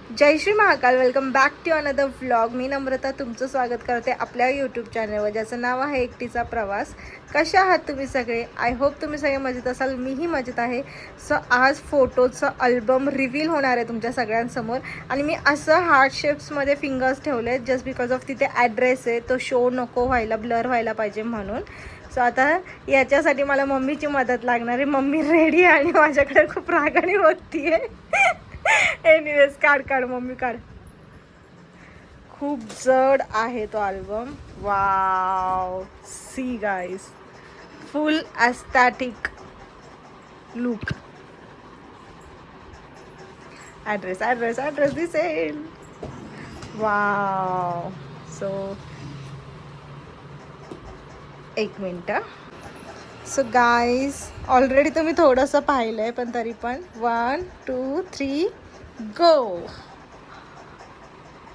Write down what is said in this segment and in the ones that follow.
Jai Shri Mahakal. Welcome back to another vlog. मी नम्रता तुमचं स्वागत करते आपल्या यूट्यूब चॅनलवर, ज्याचं नाव आहे एकटीचा प्रवास. कशा आहात तुम्ही सगळे? आय होप तुम्ही सगळे मजेत असाल. मीही मजेत आहे. सो आज फोटोचं अल्बम रिव्हील होणार आहे तुमच्या सगळ्यांसमोर, आणि मी असं हार्ट शेप्समध्ये फिंगर्स ठेवले जस्ट बिकॉज ऑफ तिथे ॲड्रेस आहे, तो शो नको व्हायला, ब्लर व्हायला पाहिजे म्हणून. सो आता याच्यासाठी मला मम्मीची मदत लागणार आहे. मम्मी रेडी आहे आणि माझ्याकडे खूप रागाने बघती आहे. एनिवेज काढ मम्मी काढ. खूप जड आहे तो album. Wow, see guys, full aesthetic look. Address दिसेल. वाव. सो एक मिनटं. सो गाईज, ऑलरेडी तुम्ही थोडंसं पाहिलं आहे, पण तरी पण 1 2 3 गो.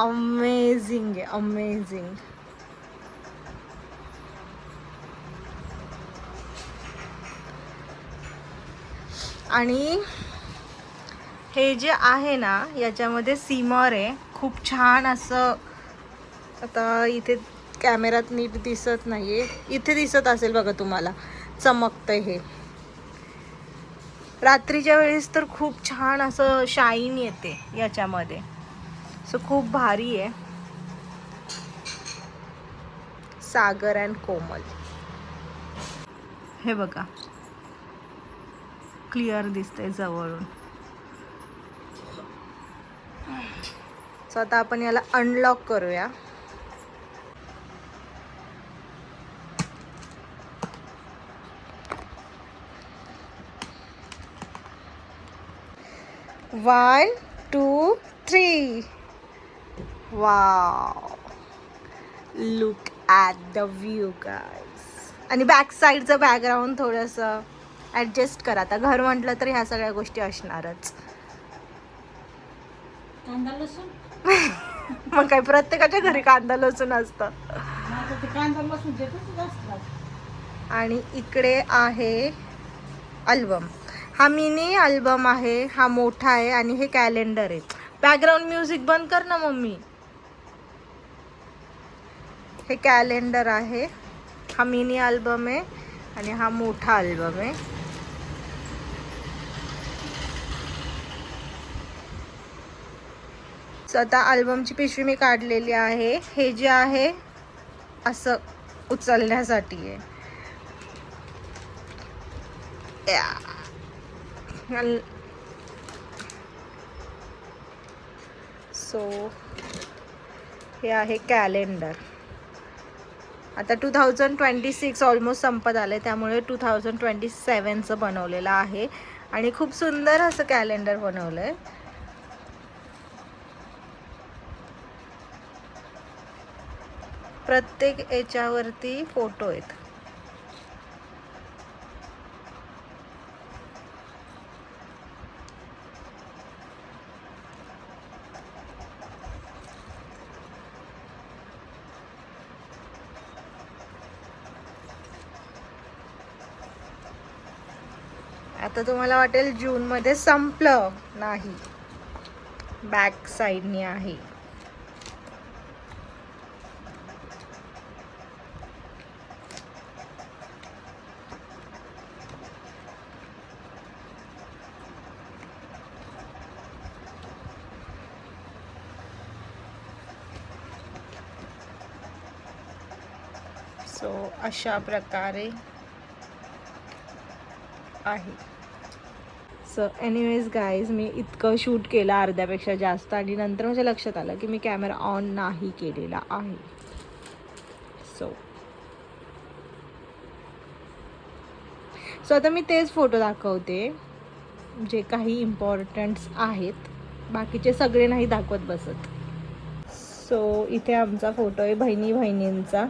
अमेझिंग आहे, अमेझिंग. आणि हे जे आहे ना, याच्यामध्ये सिमर आहे, खूप छान असं. आता इथे कॅमेरात नीट दिसत नाही आहे, इथे दिसत असेल बघा तुम्हाला, चमकतंय हे. रात्रीच्या वेळेस तर खूप छान असं शाईन येते याच्यामध्ये. सो खूप भारी आहे. सागर अँड कोमल, हे बघा क्लिअर दिसतंय जवळून. सो आता आपण याला अनलॉक करूया. One two three. Wow, look at the view guys. आणि बॅक साईडचं बॅकग्राऊंड थोडंसं ॲडजस्ट करा. आता घर म्हटलं तर ह्या सगळ्या गोष्टी असणारच. कांदा लसूण मग काय, प्रत्येकाच्या घरी कांदा लसूण असतं. कांदा लसूण देतच असतात. आणि इकडे आहे अल्बम. हा मिनी अल्बम आहे, हा मोठा आहे, आणि हे कॅलेंडर आहे. बॅकग्राऊंड म्युझिक बंद कर ना मम्मी. हे कॅलेंडर आहे, हा मिनी अल्बम आहे, आणि हा मोठा अल्बम आहे. सो आता अल्बमची पिशवी मी काढलेली आहे. हे जे आहे असं उचलण्यासाठी आहे. सो हे आहे कॅलेंडर. आता 2026 ऑलमोस्ट संपत आलं आहे, त्यामुळे 2027चं बनवलेलं आहे. आणि खूप सुंदर असं कॅलेंडर बनवलं आहे. प्रत्येक याच्यावरती फोटो आहेत. आता तुम्हाला वाटेल जूनमध्ये संपलं, नाही, बॅक साईडनी आहे. सो अशा प्रकारे आहे. सो एनिवेज गाईज, मी इतकं शूट केलं अर्ध्यापेक्षा जास्त, आणि नंतर माझ्या लक्षात आलं की मी कॅमेरा ऑन नाही केलेला आहे. सो आता मी तेच फोटो दाखवते जे काही इम्पॉर्टंट्स आहेत, बाकीचे सगळे नाही दाखवत बसत. सो इथे आमचा फोटो आहे बहिणींचा,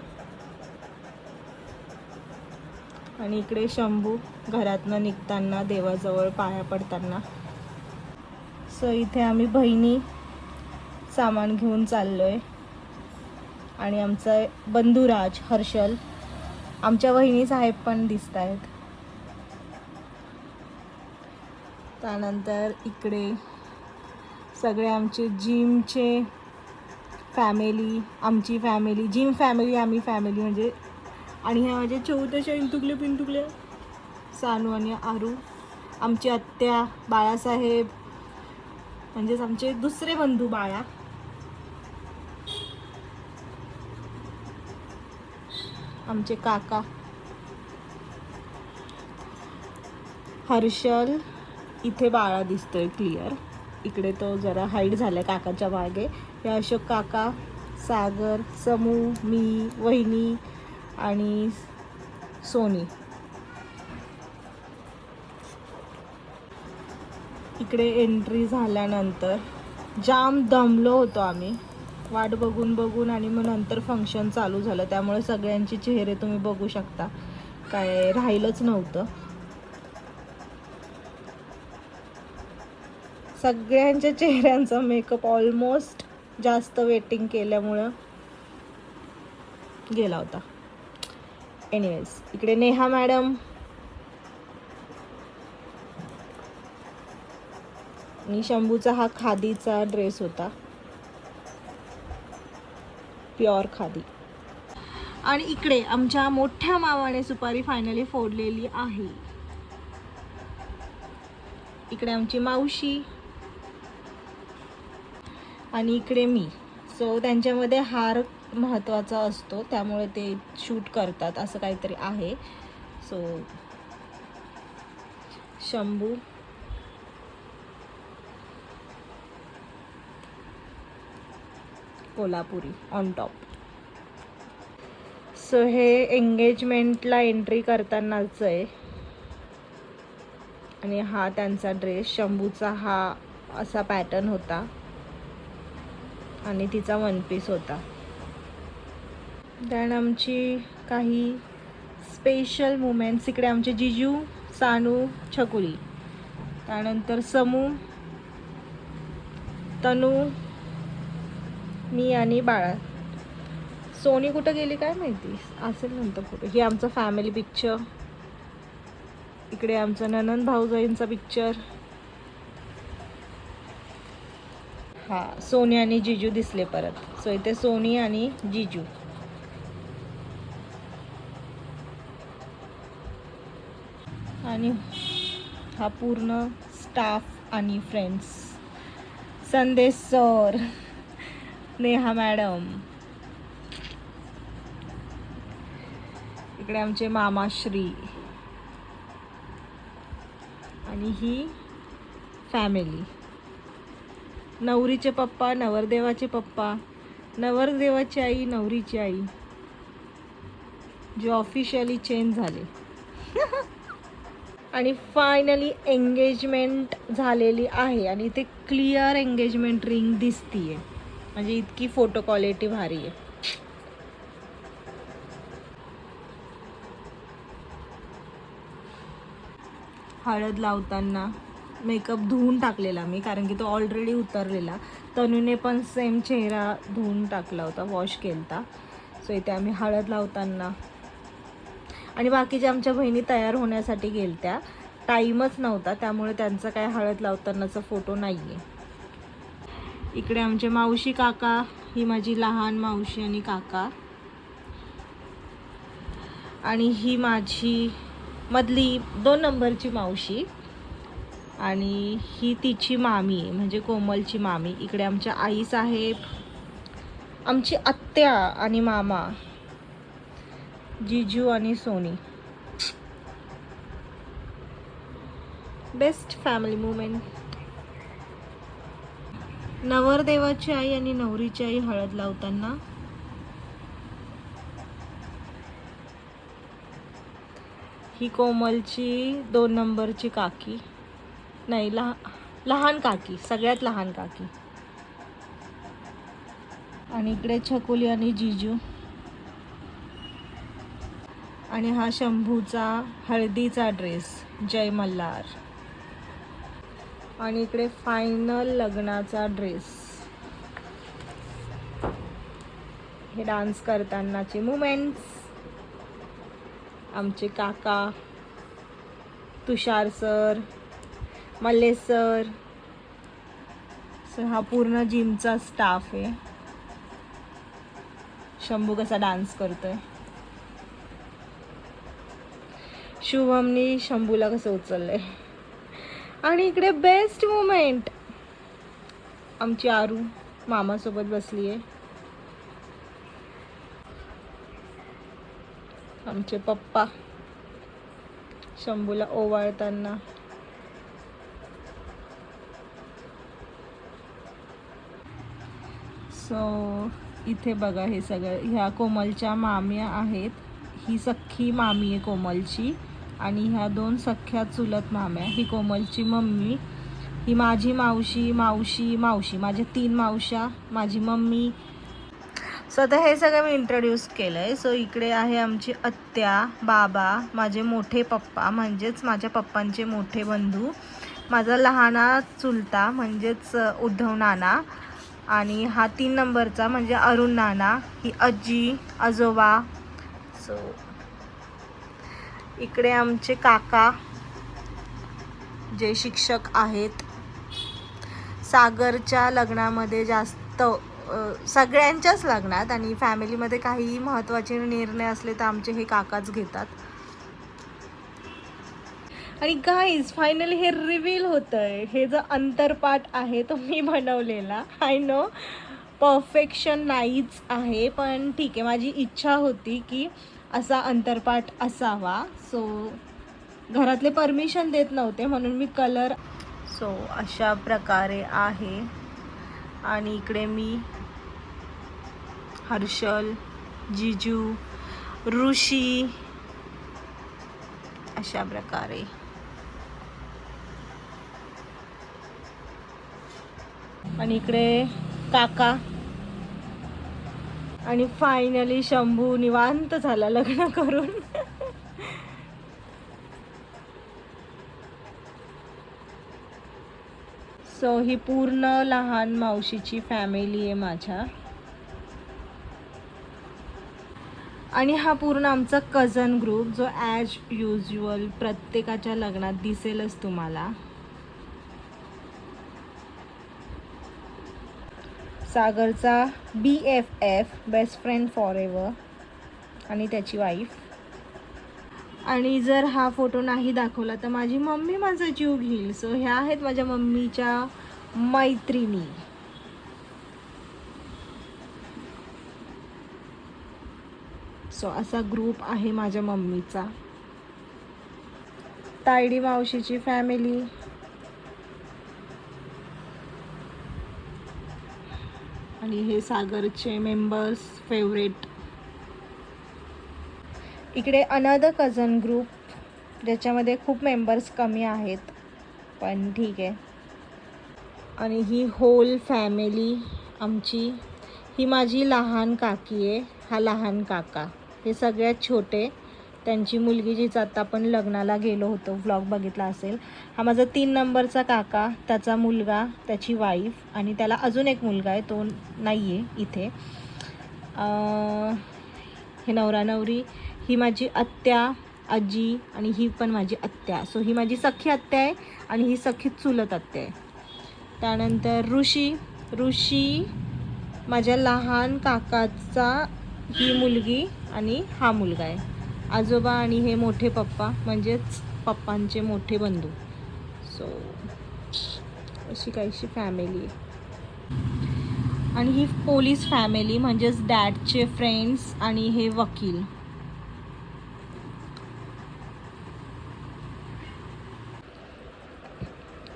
आणि इकडे शंभू घरातनं निघताना देवाजवळ पाया पडताना. सो इथे आम्ही बहिणी सामान घेऊन चाललोय, आणि आमचा बंधुराज हर्षल, आमच्या वहिनी साहेब पण दिसत आहेत. त्यानंतर इकडे सगळे आमचे जिमचे फॅमिली, आमची फॅमिली, जिम फॅमिली, आम्ही फॅमिली म्हणजे. आणि ह्या माझ्या छोट्याशा इंतुकल्या पिंतुकल्या सानू आणि आरू, आमची आत्या, बाळासाहेब म्हणजेच आमचे दुसरे बंधू बाळा, आमचे काका हर्षल, इथे बाळा दिसतोय क्लिअर, इकडे तो जरा हाईट झालाय काकाच्या मागे. हे अशोक काका, सागर, समू, मी, वहिनी आणि सोनी. इकडे एंट्री झाल्यानंतर जाम दमलो होतो आम्ही वाट बघून बघून, आणि मग नंतर फंक्शन चालू झालं, त्यामुळे सगळ्यांचे चेहरे तुम्ही बघू शकता, काय राहिलंच नव्हतं. सगळ्यांच्या चेहऱ्यांचा मेकअप ऑलमोस्ट जास्त वेटिंग केल्यामुळं गेला होता. एनिवेज, इकडे नेहा मॅडम आणि शंभूचा हा खादीचा ड्रेस होता, प्युअर खादी. आणि इकडे आमच्या मोठ्या मामाने सुपारी फायनली फोडलेली आहे. इकडे आमची मावशी आणि इकडे मी. सो त्यांच्यामध्ये हार महत्त्वाचा असतो, त्यामुळे ते शूट करतात, असं काहीतरी आहे. So Shambhu, Kolhapuri on top. So हे एंगेजमेंटला एंट्री करतानाच आहे. आणि हा त्यांचा ड्रेस, शंभूचा हा असा पॅटर्न होता आणि तिचा वन पीस होता. दॅन आमची काही स्पेशल मुमेंट्स, इकडे आमचे जिजू, सानू, छकुली, त्यानंतर समू, तनू, मी आणि बाळा. सोनी कुठं गेली काय माहिती, असेल नंतर फोटो. ही आमचा फॅमिली पिक्चर. इकडे आमचा ननंद भाऊजाईंचा पिक्चर. हा सोनी आणि जिजू दिसले परत. सो इथे सोनी आणि जिजू. आणि हा पूर्ण स्टाफ आणि फ्रेंड्स. संदेश सर, नेहा मॅडम, इकडे आमचे मामाश्री आणि ही फॅमिली. नवरीचे पप्पा, नवरदेवाचे पप्पा, नवरदेवाची आई, नवरीची आई, जे ऑफिशियली चेंज झाले. आणि फायनली एंगेजमेंट झालेली आहे आणि इथे क्लिअर एंगेजमेंट रिंग दिसतीये, म्हणजे इतकी फोटो क्वालिटी भारी आहे. हळद लावताना मेकअप धुवून टाकलेला मी, कारण की तो ऑलरेडी उतरलेला. तनूने पण सेम चेहरा धुवून टाकला होता, वॉश केलता. सो इथे आम्ही हळद लावताना, आणि बाकीच्या आमच्या बहिणी तयार होण्यासाठी गेलत्या, टाईमच नव्हता, त्यामुळे त्यांचा काय हळद लावतानाचा फोटो नाही आहे. इकडे आमचे मावशी काका, ही माझी लहान मावशी आणि काका, आणि ही माझी मधली 2 नंबरची मावशी, आणि ही तिची मामी आहे, म्हणजे कोमलची मामी. इकडे आमच्या आई साहेब, आमची आत्या आणि मामा, जिजू आणि सोनी. Best family moment. नवरदेवाची आई आणि नवरीची आई हळद लावताना. ही कोमलची 2 नंबरची काकी, नाही लहान काकी, सगळ्यात लहान काकी. आणि इकडे छकुली आणि जिजू. आणि हा शंभूचा हळदीचा ड्रेस, जय मल्हार. आणि इकडे फायनल लग्नाचा ड्रेस. हे डान्स करतानाचे मुमेंट्स. आमचे काका, तुषार सर, मल्लेश सर, सो हा पूर्ण जिमचा स्टाफ आहे. शंभू कसा डान्स करतोय. शुभमनी शंभूला कसं उचललंय. आणि इकडे बेस्ट मोमेंट, आमची आरू मामासोबत बसली आहे. आमचे पप्पा शंभूला ओवाळताना. सो इथे बघा, हे सगळं ह्या कोमलच्या माम्या आहेत. ही सख्खी मामी आहे कोमलची, आणि ह्या 2 सख्ख्या चुलत माम्या. ही कोमलची मम्मी, ही माझी मावशी, मावशी, मावशी, माझ्या 3 मावश्या, माझी मम्मी. सो आता हे सगळं मी इंट्रोड्यूस केलं आहे. सो इकडे आहे आमची आत्या, बाबा, माझे मोठे पप्पा म्हणजेच माझ्या पप्पांचे मोठे बंधू, माझा लहाना चुलता म्हणजेच उद्धव नाना, आणि हा 3 नंबरचा म्हणजे अरुण नाना, ही आजी, आजोबा. सो इकडे आमचे काका जे शिक्षक आहेत. सागरच्या लग्नामध्ये जास्त सगळ्यांच्याच लग्नात आणि फॅमिलीमध्ये काही महत्त्वाचे निर्णय असले तर आमचे हे काकाच घेतात. आणि गाईज फायनली हे रिव्हील होतंय. हे जो अंतरपाठ आहे तो मी बनवलेला. आय नो परफेक्शन नाहीच आहे, पण ठीक आहे, माझी इच्छा होती की असा अंतरपाठ असावा. सो घरातले परमिशन देत नव्हते म्हणून मी कलर. सो अशा प्रकारे आहे. आणि इकडे मी, हर्षल, जिजू, ऋषी, अशा प्रकारे. आणि इकडे काका. आणि फायनली शंभू निवांत झाला लग्न करून. सो ही पूर्ण लहान मावशीची फॅमिली आहे माझ्या. आणि हा पूर्ण आमचा कझन ग्रुप, जो ॲज युज्युअल प्रत्येकाच्या लग्नात दिसेलच तुम्हाला. सागरचा BFF, best friend for ever, आणि त्याची वाईफ. आणि जर हा फोटो नाही दाखवला तर माझी मम्मी माझा जीव घेईल. सो ह्या आहेत माझ्या मम्मीच्या मैत्रिणी. सो असा ग्रुप आहे माझ्या मम्मीचा. तायडी मावशीची फॅमिली. आणि हे सागरचे मेंबर्स फेवरेट. इकडे अनदर कझन ग्रुप ज्याच्यामध्ये खूप मेंबर्स कमी आहेत, पण ठीक आहे. आणि ही होल फॅमिली आमची. ही माझी लहान काकी आहे, हा लहान काका. हे सगळ्यात छोटे, त्यांची मुलगी जीचं आता आपण लग्नाला गेलो होतो, व्लॉग बघितला असेल. हा माझा 3 नंबरचा काका, त्याचा मुलगा, त्याची वाईफ, आणि त्याला अजून एक मुलगा आहे, तो नाही आहे इथे. हे नवरा नवरी. ही माझी आत्या, आजी, आणि ही पण माझी आत्या. सो ही माझी सख्खी आत्या आहे आणि ही सख्खी चुलत आत्या आहे. त्यानंतर ऋषी माझ्या लहान काकाचा ही मुलगी आणि हा मुलगा आहे. आजोबा आणि हे मोठे पप्पा म्हणजेच पप्पांचे मोठे बंधू. सो अशी काहीशी फॅमिली आहे. आणि ही पोलीस फॅमिली म्हणजेच डॅडचे फ्रेंड्स आणि हे वकील.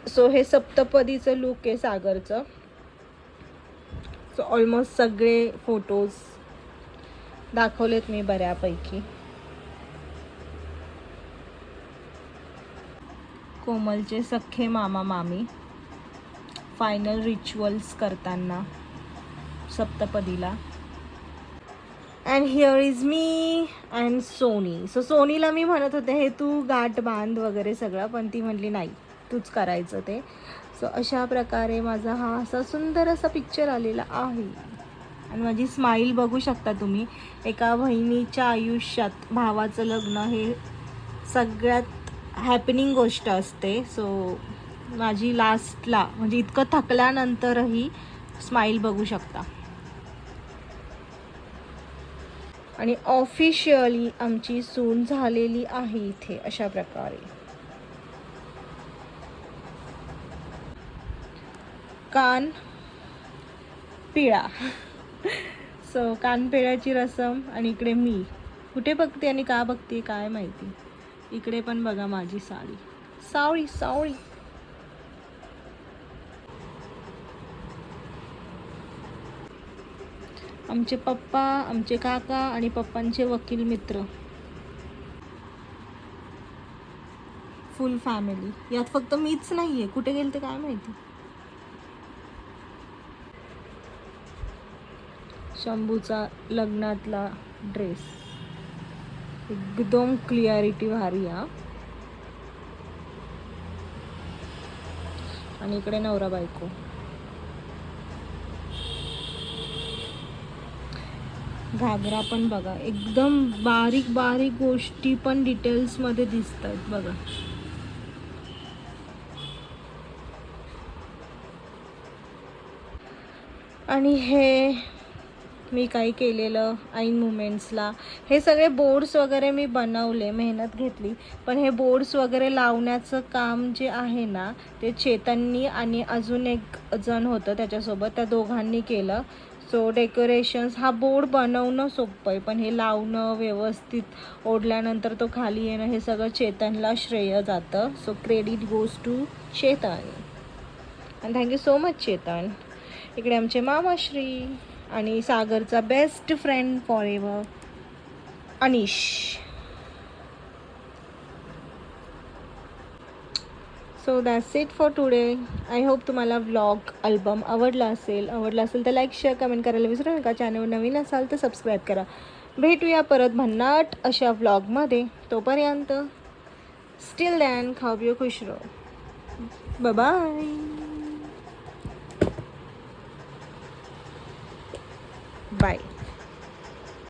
सो हे सप्तपदीचं लुक आहे सागरचं. सो ऑलमोस्ट सगळे फोटोज दाखवलेत मी बऱ्यापैकी. कोमलचे सख्खे मामा मामी फायनल रिच्युअल्स करताना सप्तपदीला. And here is me and Soni. So सोनीला मी म्हणत होते हे तू गाठ बांध वगैरे सगळं, पण ती म्हटली नाही तूच करायचं ते. सो अशा प्रकारे माझा हा असा सुंदर असा पिक्चर आलेला आहे. आणि माझी स्माईल बघू शकता तुम्ही. एका बहिणीच्या आयुष्यात भावाचं लग्न हे सगळ्यात हॅपनिंग गोष्ट असते. सो माझी लास्टला म्हणजे इतकं थकल्यानंतरही स्माईल बघू शकता. आणि ऑफिशियली आमची सून झालेली आहे इथे अशा प्रकारे. कान पिळा. सो कानपिळ्याची रसम. आणि इकडे मी कुठे बघते आणि का बघते काय माहिती. इकडे पण बघा माझी साडी. सावळी सावळी. आमचे पप्पा, आमचे काका आणि पप्पांचे वकील मित्र, फुल फॅमिली. यात फक्त मीच नाहीये. कुठे गेले ते काय माहिती. शंभूचा लग्नातला ड्रेस एकदम क्लिअरिटी भारी हा. आणि इकडे नवरा बायको. घागरा पण बघा, एकदम बारीक बारीक गोष्टी पण डिटेल्स मध्ये दिसतात बघा. आणि हे मी काही केलेलं ऐन मुमेंट्सला. हे सगळे बोर्ड्स वगैरे मी बनवले, मेहनत घेतली. पण हे बोर्ड्स वगैरे लावण्याचं काम जे आहे ना ते चेतननी आणि अजून एक जण होतं त्याच्यासोबत, त्या दोघांनी केलं. सो डेकोरेशन्स, हा बोर्ड बनवणं सोपं आहे पण हे लावणं, व्यवस्थित ओढल्यानंतर तो खाली येणं, हे सगळं चेतनला श्रेय जातं. So credit goes to Chetan and thank you so much Chetan. इकडे आमचे मामाश्री आणि सागरचा best friend for ever Anish. So that's it for today. I hope तुम्हाला व्लॉग अल्बम आवडला असेल तर लाईक शेअर कमेंट करायला विसरू नका. चॅनल नवीन असाल तर सबस्क्राईब करा. भेटूया परत भन्नाट अशा व्लॉगमध्ये. तोपर्यंत स्टिल दॅन खाऊ पिऊ खुश रहो. बाय. बाय.